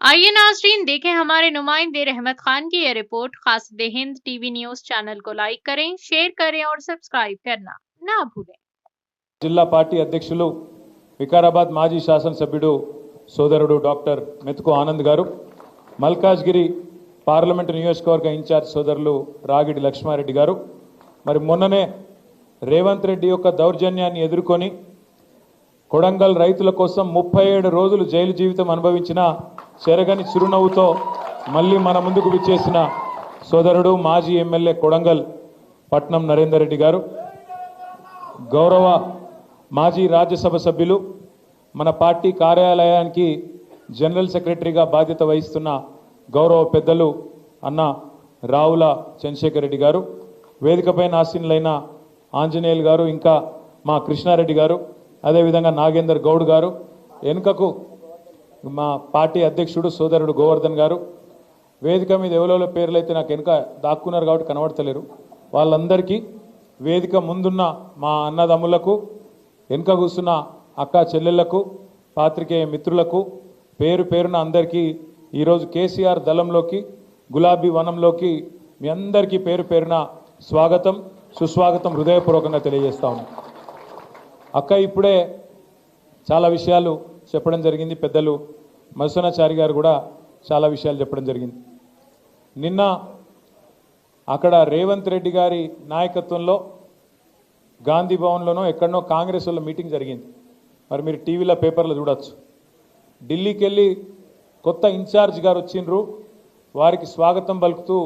आइए नाज़रीन देखें हमारे नुमाइंदे रहमत खान की ये report. Qasid Hind TV news channel को लाइक करें, शेयर करें और सब्सक्राइब करना ना भूलें। జిల్లా పార్టీ అధ్యక్షులు వికారాబాద్ మాజీ శాసనసభ్యుడు సోదరుడు డాక్టర్ మెతుకు ఆనంద్ గారు, మల్కాజ్గిరి పార్లమెంటు నియోజకవర్గ ఇన్ఛార్జ్ సోదరులు రాగిడి లక్ష్మారెడ్డి గారు, మరి మొన్ననే రేవంత్ రెడ్డి యొక్క దౌర్జన్యాన్ని ఎదుర్కొని కొడంగల్ రైతుల కోసం 37 రోజులు జైలు జీవితం అనుభవించిన చెరగని చిరునవ్వుతో మళ్ళీ మన ముందుకు విచ్చేసిన సోదరుడు మాజీ ఎమ్మెల్యే కొడంగల్ పట్నం నరేందర్ రెడ్డి గారు, గౌరవ మాజీ రాజ్యసభ సభ్యులు, మన పార్టీ కార్యాలయానికి జనరల్ సెక్రటరీగా బాధ్యత వహిస్తున్న గౌరవ పెద్దలు అన్న రావుల చంద్రశేఖర్ రెడ్డి గారు, వేదికపైన ఆసీనులైన ఆంజనేయులు గారు, ఇంకా మా కృష్ణారెడ్డి గారు, అదేవిధంగా నాగేందర్ గౌడ్ గారు, వెనుకకు మా పార్టీ అధ్యక్షుడు సోదరుడు గోవర్ధన్ గారు, వేదిక మీద ఎవరెవరో పేర్లు అయితే నాకు వెనుక దాక్కున్నారు కాబట్టి కనబడతలేరు, వాళ్ళందరికీ, వేదిక ముందున్న మా అన్నదమ్ములకు, వెనుక కూర్చున్న అక్క చెల్లెళ్లకు, పాత్రికేయ మిత్రులకు పేరు పేరున అందరికీ ఈరోజు కేసీఆర్ దళంలోకి, గులాబీ వనంలోకి మీ అందరికీ పేరు పేరున స్వాగతం, సుస్వాగతం హృదయపూర్వకంగా తెలియజేస్తా ఉన్నాం. అక్క ఇప్పుడే చాలా విషయాలు చెప్పడం జరిగింది, పెద్దలు మధుసూనాచారి గారు కూడా చాలా విషయాలు చెప్పడం జరిగింది. నిన్న అక్కడ రేవంత్ రెడ్డి గారి నాయకత్వంలో గాంధీ భవన్లోనో ఎక్కడనో కాంగ్రెస్ వాళ్ళ మీటింగ్ జరిగింది. మరి మీరు టీవీలో పేపర్లో చూడొచ్చు. ఢిల్లీకి వెళ్ళి కొత్త ఇన్ఛార్జ్ గారు వచ్చిండ్రు, వారికి స్వాగతం పలుకుతూ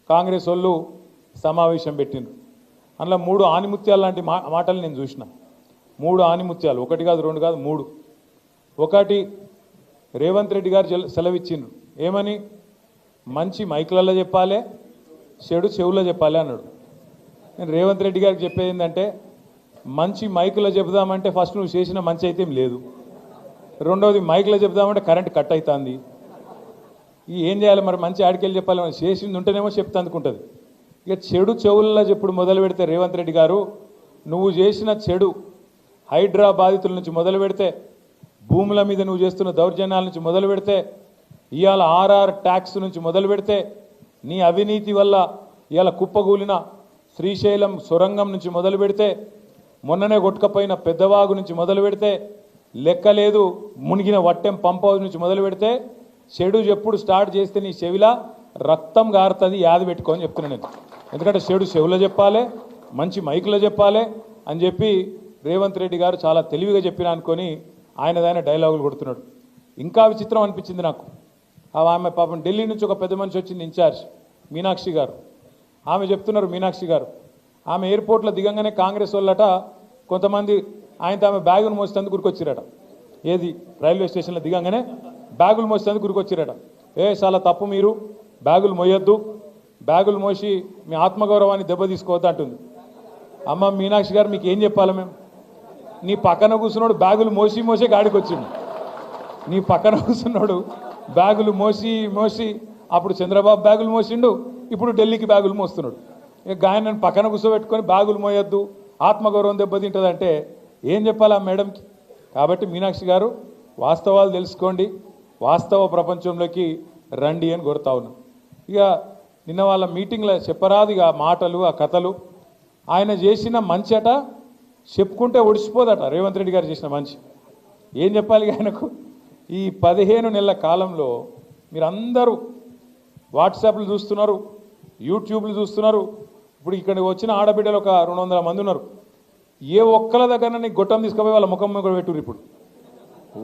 కాంగ్రెస్ వాళ్ళు సమావేశం పెట్టిండ్రు. అందులో 3 ఆనిముత్యాలు లాంటి మాటలు నేను చూసిన. 3 ఆనిముత్యాలు, 1 కాదు 2 కాదు 3. ఒకటి రేవంత్ రెడ్డి గారు సెలవిచ్చిండ్రు, ఏమని, మంచి మైకులలో చెప్పాలి, చెడు చెవులో చెప్పాలి అన్నాడు. నేను రేవంత్ రెడ్డి గారికి చెప్పేది ఏంటంటే, మంచి మైకులో చెబుదామంటే ఫస్ట్ నువ్వు చేసిన మంచి అయితే ఏం లేదు, రెండోది మైకులో చెబుదామంటే కరెంట్ కట్ అవుతుంది, ఏం చేయాలి మరి, మంచి ఆడికెళ్ళి చెప్పాలి, మనం చేసింది ఉంటేనేమో చెప్తే అందుకుంటుంది. ఇక చెడు చెవులలో చెప్పుడు మొదలు పెడితే రేవంత్ రెడ్డి గారు, నువ్వు చేసిన చెడు హైడ్రా బాధితుల నుంచి మొదలు పెడితే, భూముల మీద నువ్వు చేస్తున్న దౌర్జన్యాల నుంచి మొదలు పెడితే, ఇవాళ ఆర్ఆర్ ట్యాక్స్ నుంచి మొదలు పెడితే, నీ అవినీతి వల్ల ఇవాళ కుప్పగూలిన శ్రీశైలం సొరంగం నుంచి మొదలు పెడితే, మొన్ననే కొట్టుకపోయిన పెద్దవాగు నుంచి మొదలు పెడితే, లెక్కలేదు మునిగిన వట్టెం పంప్ హౌస్ నుంచి మొదలు పెడితే, చెడు ఎప్పుడు స్టార్ట్ చేస్తే నీ చెవిలా రక్తం గారుతుంది, యాది పెట్టుకోని చెప్తున్నాను నేను. ఎందుకంటే చెడు చెవులో చెప్పాలి, మంచి మైకులో చెప్పాలి అని చెప్పి రేవంత్ రెడ్డి గారు చాలా తెలివిగా చెప్పిన అనుకొని ఆయనదైన డైలాగులు కొడుతున్నాడు. ఇంకా విచిత్రం అనిపించింది నాకు, ఆమె పాపం ఢిల్లీ నుంచి ఒక పెద్ద మనిషి వచ్చింది, ఇన్ఛార్జ్ మీనాక్షి గారు. ఆమె చెప్తున్నారు, మీనాక్షి గారు ఆమె ఎయిర్పోర్ట్లో దిగంగానే కాంగ్రెస్ వాళ్ళట కొంతమంది ఆయనతో ఆమె బ్యాగులు మోసేందుకు గురికొచ్చిరట. ఏది, రైల్వే స్టేషన్లో దిగంగానే బ్యాగులు మోసేందుకు గురికొచ్చిరట. చాలా తప్పు, మీరు బ్యాగులు మోయొద్దు, బ్యాగులు మోసి మీ ఆత్మగౌరవాన్ని దెబ్బతీసుకోవద్దు అంటుంది. అమ్మ మీనాక్షి గారు, మీకు ఏం చెప్పాలి మేము, నీ పక్కన కూర్చున్నాడు బ్యాగులు మోసే గాడికి వచ్చిండు, నీ పక్కన కూర్చున్నాడు బ్యాగులు మోసి అప్పుడు చంద్రబాబు బ్యాగులు మోసిండు, ఇప్పుడు ఢిల్లీకి బ్యాగులు మోస్తున్నాడు. ఇక ఆయన నన్ను పక్కన కూర్చోబెట్టుకొని బ్యాగులు మోయొద్దు, ఆత్మగౌరవం దెబ్బతింటుందంటే ఏం చెప్పాలి ఆ మేడంకి. కాబట్టి మీనాక్షి గారు, వాస్తవాలు తెలుసుకోండి, వాస్తవ ప్రపంచంలోకి రండి అని కోరుతా ఉన్నాం. ఇక నిన్న వాళ్ళ మీటింగ్లో చెప్పరాదు ఇక ఆ మాటలు, ఆ కథలు. ఆయన చేసిన మంచి అట చెప్పుకుంటే ఒడిసిపోదట, రేవంత్ రెడ్డి గారు చేసిన మంచి. ఏం చెప్పాలి ఆయనకు, ఈ 15 నెలల కాలంలో మీరందరూ వాట్సాప్లు చూస్తున్నారు, యూట్యూబ్లు చూస్తున్నారు. ఇప్పుడు ఇక్కడికి వచ్చిన ఆడబిడ్డలు ఒక 200 మంది ఉన్నారు. ఏ ఒక్కల దగ్గర నీకు గొట్టం తీసుకుపోయి వాళ్ళ ముఖం కూడా పెట్టుర్రు. ఇప్పుడు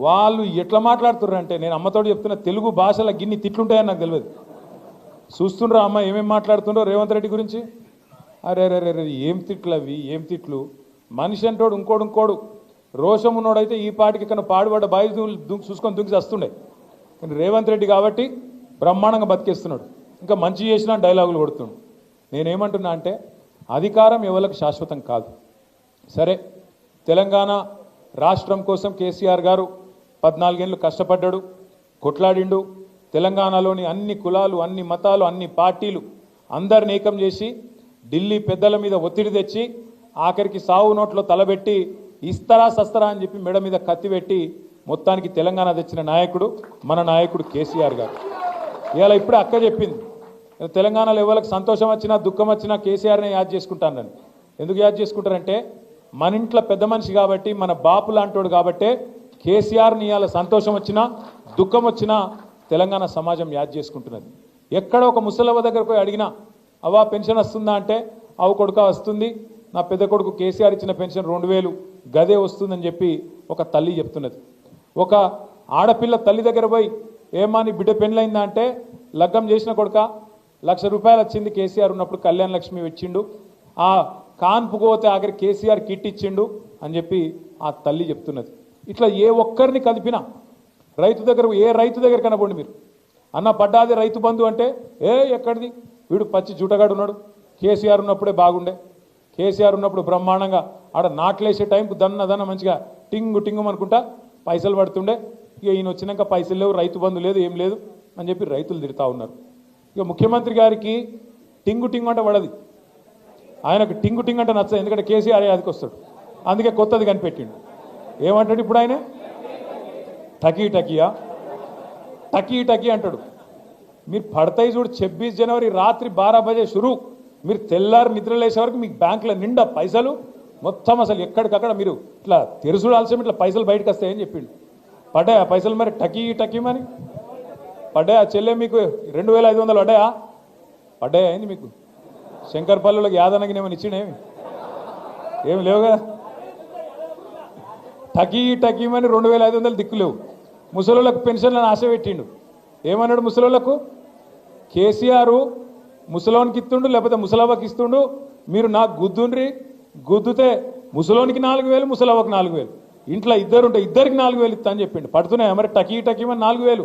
వాళ్ళు ఎట్లా మాట్లాడుతుర్రు అంటే, నేను అమ్మతోడు చెప్తున్న, తెలుగు భాషలో గిన్ని తిట్లుంటాయని నాకు తెలియదు. చూస్తుండ్రా అమ్మ ఏమేమి మాట్లాడుతుండ్రో రేవంత్ రెడ్డి గురించి. అరే ఏం తిట్లు అవి, ఏం తిట్లు. మనిషి అంటోడు ఇంకోడు రోషం ఉన్నోడైతే ఈ పాటికి ఇక్కడ పాడుబడ్డ బాయి చూసుకొని దుంకి వస్తుండే. కానీ రేవంత్ రెడ్డి కాబట్టి బ్రహ్మాండంగా బతికేస్తున్నాడు, ఇంకా మంచి చేసినా డైలాగులు కొడుతుండు. నేనేమంటున్నా అంటే, అధికారం ఎవరికి శాశ్వతం కాదు. సరే, తెలంగాణ రాష్ట్రం కోసం కేసీఆర్ గారు 14 ఏళ్ళు కష్టపడ్డాడు, కొట్లాడిండు. తెలంగాణలోని అన్ని కులాలు, అన్ని మతాలు, అన్ని పార్టీలు అందరిని ఏకం చేసి ఢిల్లీ పెద్దల మీద ఒత్తిడి తెచ్చి ఆఖరికి సావు నోట్లో తలబెట్టి ఇస్తరా సస్తరా అని చెప్పి మెడ మీద కత్తి పెట్టి మొత్తానికి తెలంగాణ తెచ్చిన నాయకుడు మన నాయకుడు కేసీఆర్ గారు. ఇవాళ ఇప్పుడే అక్క చెప్పింది, తెలంగాణలో ఎవరికి సంతోషం వచ్చినా దుఃఖం వచ్చినా కేసీఆర్నే యాద్ చేసుకుంటానని. ఎందుకు యాద్ చేసుకుంటారంటే మన ఇంట్లో పెద్ద మనిషి కాబట్టి, మన బాపు లాంటోడు కాబట్టే కేసీఆర్ని ఇవాళ సంతోషం వచ్చినా దుఃఖం వచ్చినా తెలంగాణ సమాజం యాద్ చేసుకుంటున్నది. ఎక్కడ ఒక ముసలవ్వ దగ్గరకు పోయి అడిగినా అవ్వా పెన్షన్ వస్తుందా అంటే అవు కొడుక వస్తుంది, నా పెద్ద కొడుకు కేసీఆర్ ఇచ్చిన పెన్షన్ 2000 గదే వస్తుందని చెప్పి ఒక తల్లి చెప్తున్నది. ఒక ఆడపిల్ల తల్లి దగ్గర పోయి ఏమా నీ బిడ్డ పెళ్ళైందా అంటే లగ్గం చేసిన కొడుక 1,00,000 రూపాయలు వచ్చింది కేసీఆర్ ఉన్నప్పుడు, కళ్యాణ లక్ష్మి ఇచ్చిండు, ఆ కాన్పు పోతే ఆఖరి కేసీఆర్ కిట్ ఇచ్చిండు అని చెప్పి ఆ తల్లి చెప్తున్నది. ఇట్లా ఏ ఒక్కరిని కదిపినా రైతు దగ్గర ఏ రైతు దగ్గర కనబడి మీరు అన్న పడ్డాది రైతు బంధు అంటే ఎక్కడిది వీడు పచ్చి జూటగాడు ఉన్నాడు, కేసీఆర్ ఉన్నప్పుడే బాగుండే, కేసీఆర్ ఉన్నప్పుడు బ్రహ్మాండంగా ఆడ నాట్లేసే టైంకు దన్న మంచిగా టింగు టింగు అనుకుంటా పైసలు పడుతుండే, ఇక ఈయన వచ్చినాక పైసలు లేవు, రైతు బంధు లేదు, ఏం లేదు అని చెప్పి రైతులు తిడతా ఉన్నారు. ఇక ముఖ్యమంత్రి గారికి టింగు టింగు అంటే పడది, ఆయనకు టింగు టింగు అంటే నచ్చదు, ఎందుకంటే కేసీఆర్ అదికి వస్తాడు, అందుకే కొత్తది కనిపెట్టిండు. ఏమంటాడు ఇప్పుడు ఆయన? టకీ టకీయా, టకీ టకీ అంటాడు. మీరు పడతాయి చూడు 26 జనవరి రాత్రి 12 బజే షురు, మీరు తెల్లారి నిద్రలేసే వరకు మీకు బ్యాంకులో నిండా పైసలు మొత్తం అసలు ఎక్కడికక్కడ మీరు ఇట్లా తెరుసుడాల్సిన ఇట్లా పైసలు బయటకు వస్తాయని చెప్పిండు. పడ్డాయా పైసలు మరి టకీ టకీమని పడ్డాయా? చెల్లె మీకు 2500 పడ్డాయా? పడ్డాయా అయింది మీకు? శంకర్పల్లిలోకి యాదనగిని ఏమని ఇచ్చిండేమి? ఏమి లేవు కదా. టకీ టకీమని 2500 దిక్కులేవు. ముసలోళ్ళకు పెన్షన్లను ఆశ పెట్టిండు. ఏమన్నాడు ముసలోళ్ళకు? కేసీఆర్ ముసలోనికి ఇస్తుండు లేకపోతే ముసలవ్వకి ఇస్తుండు, మీరు నాకు గుద్దుండ్రి, గుద్దుతే ముసలోనికి 4000 ముసలవ్వకి 4000, ఇంట్లో ఇద్దరుంటే ఇద్దరికి 4000 ఇస్తా అని చెప్పిండు. పడుతున్నాయా మరి టకీ టకీమని 4000?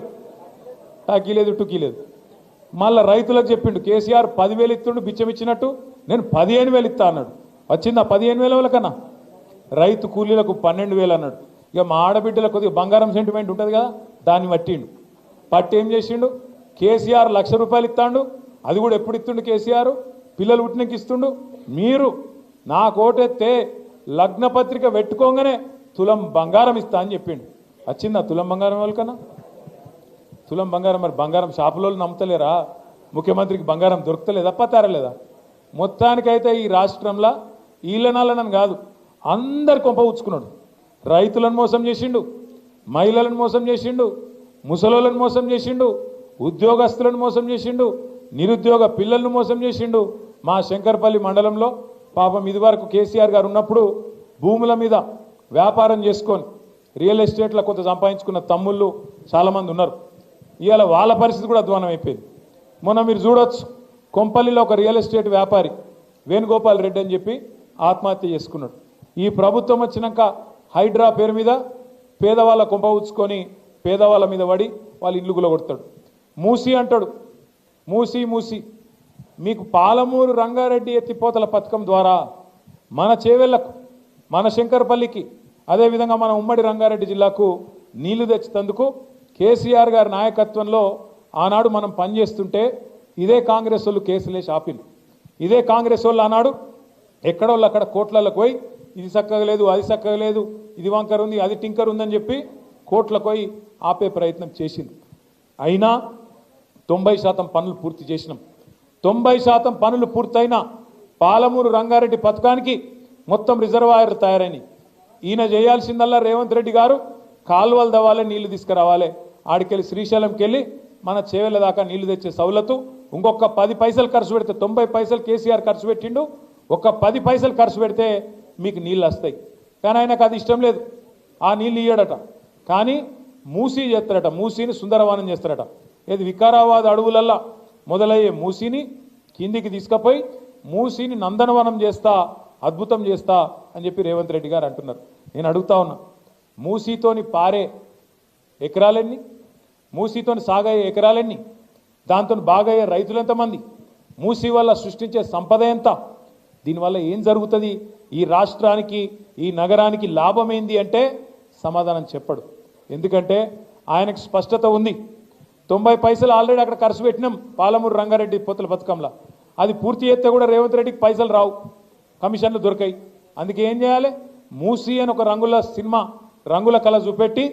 టకీ లేదు టుకీ లేదు. మళ్ళీ రైతులకు చెప్పిండు కేసీఆర్ 10,000 ఇస్తుండు బిచ్చం ఇచ్చినట్టు, నేను 15,000 ఇస్తా అన్నాడు. వచ్చిందా 15,000 వాళ్ళకన్నా? రైతు కూలీలకు 12,000 అన్నాడు. ఇక మా ఆడబిడ్డలకు కొద్దిగా బంగారం సెంటిమెంట్ ఉంటుంది కదా, దాన్ని పట్టిండు. పట్టి ఏం చేసిండు? కేసీఆర్ 1,00,000 రూపాయలు ఇస్తాడు, అది కూడా ఎప్పుడు ఇస్తుండు కేసీఆర్? పిల్లలు పుట్టినకి ఇస్తుండు. మీరు నాకు ఓటెత్తే లగ్న పత్రిక పెట్టుకోగానే తులం బంగారం ఇస్తా అని చెప్పిండు. వచ్చిందా తులం బంగారం వాళ్ళకన్నా? తులం బంగారం మరి బంగారం షాపులో నమ్ముతలేరా? ముఖ్యమంత్రికి బంగారం దొరుకుతలేదా, పతారలేదా? మొత్తానికైతే ఈ రాష్ట్రంలో ఈలనాలనని కాదు అందరు కొంప ఉచ్చుకున్నాడు. రైతులను మోసం చేసిండు, మహిళలను మోసం చేసిండు, ముసలోళ్ళను మోసం చేసిండు, ఉద్యోగస్తులను మోసం చేసిండు, నిరుద్యోగ పిల్లలను మోసం చేసిండు. మా శంకర్పల్లి మండలంలో పాపం ఇదివరకు కేసీఆర్ గారు ఉన్నప్పుడు భూముల మీద వ్యాపారం చేసుకొని రియల్ ఎస్టేట్లో కొంత సంపాదించుకున్న తమ్ముళ్ళు చాలామంది ఉన్నారు. ఇవాళ వాళ్ళ పరిస్థితి కూడా అధ్వానం అయిపోయింది. మొన్న మీరు చూడొచ్చు, కొంపల్లిలో ఒక రియల్ ఎస్టేట్ వ్యాపారి వేణుగోపాల్ రెడ్డి అని చెప్పి ఆత్మహత్య చేసుకున్నాడు. ఈ ప్రభుత్వం వచ్చినాక హైడ్రా పేరు మీద పేదవాళ్ళ కొంప ఉచ్చుకొని పేదవాళ్ళ మీద పడి వాళ్ళ ఇల్లు గులగొడతాడు. మూసి అంటాడు, మూసి మూసి. మీకు పాలమూరు రంగారెడ్డి ఎత్తిపోతల పథకం ద్వారా మన చేవెళ్లకు, మన శంకర్పల్లికి, అదేవిధంగా మన ఉమ్మడి రంగారెడ్డి జిల్లాకు నీళ్లు తెచ్చేందుకు కేసీఆర్ గారి నాయకత్వంలో ఆనాడు మనం పనిచేస్తుంటే ఇదే కాంగ్రెస్ వాళ్ళు కేసులేసి ఆపిండు. ఇదే కాంగ్రెస్ వాళ్ళు ఆనాడు ఎక్కడోళ్ళు అక్కడ కోట్లకు పోయి ఇది చక్కగా లేదు, అది చక్కగా లేదు, ఇది వంకర్ ఉంది, అది టింకర్ ఉందని చెప్పి కోట్లకు పోయి ఆపే ప్రయత్నం చేసింది. అయినా 90% పనులు పూర్తి చేసినాం. 90% పనులు పూర్తయినా పాలమూరు రంగారెడ్డి పథకానికి మొత్తం రిజర్వాయర్లు తయారైనవి. ఈయన చేయాల్సిందల్లా రేవంత్ రెడ్డి గారు కాలువలు దవ్వాలి, నీళ్లు తీసుకురావాలి, ఆడికెళ్ళి శ్రీశైలంకి వెళ్ళి మన చేవెళ్ళ దాకా నీళ్లు తెచ్చే సౌలతు. ఇంకొక 10 పైసలు ఖర్చు పెడితే 90 పైసలు కేసీఆర్ ఖర్చు పెట్టిండు, ఒక 10 పైసలు ఖర్చు పెడితే మీకు నీళ్ళు వస్తాయి. కానీ ఆయనకు అది ఇష్టం లేదు, ఆ నీళ్ళు ఇయ్యడట. కానీ మూసీ చేస్తారట, మూసీని సుందరవనం చేస్తారట. ఏది వికారాబాద్ అడవులల్లా మొదలయ్యే మూసీని కిందికి తీసుకుపోయి మూసీని నందనవనం చేస్తా, అద్భుతం చేస్తా అని చెప్పి రేవంత్ రెడ్డి గారు అంటున్నారు. నేను అడుగుతా ఉన్నా, మూసీతోని పారే ఎకరాలెన్ని, మూసీతోని సాగయ్యే ఎకరాలెన్ని, దాంతో బాగయ్యే రైతులు ఎంతమంది, మూసీ వల్ల సృష్టించే సంపద ఎంత, దీనివల్ల ఏం జరుగుతుంది, ఈ రాష్ట్రానికి ఈ నగరానికి లాభం ఏంది అంటే సమాధానం చెప్పడు. ఎందుకంటే ఆయనకు స్పష్టత ఉంది. 90 పైసలు ఆల్రెడీ అక్కడ ఖర్చు పెట్టినాం పాలమూరు రంగారెడ్డి పోతల పథకంలో. అది పూర్తి చేస్తే కూడా రేవంత్ రెడ్డికి పైసలు రావు, కమిషన్లు దొరకాయి. అందుకే ఏం చేయాలి, మూసీ అని ఒక రంగుల సినిమా, రంగుల కళ చూపెట్టి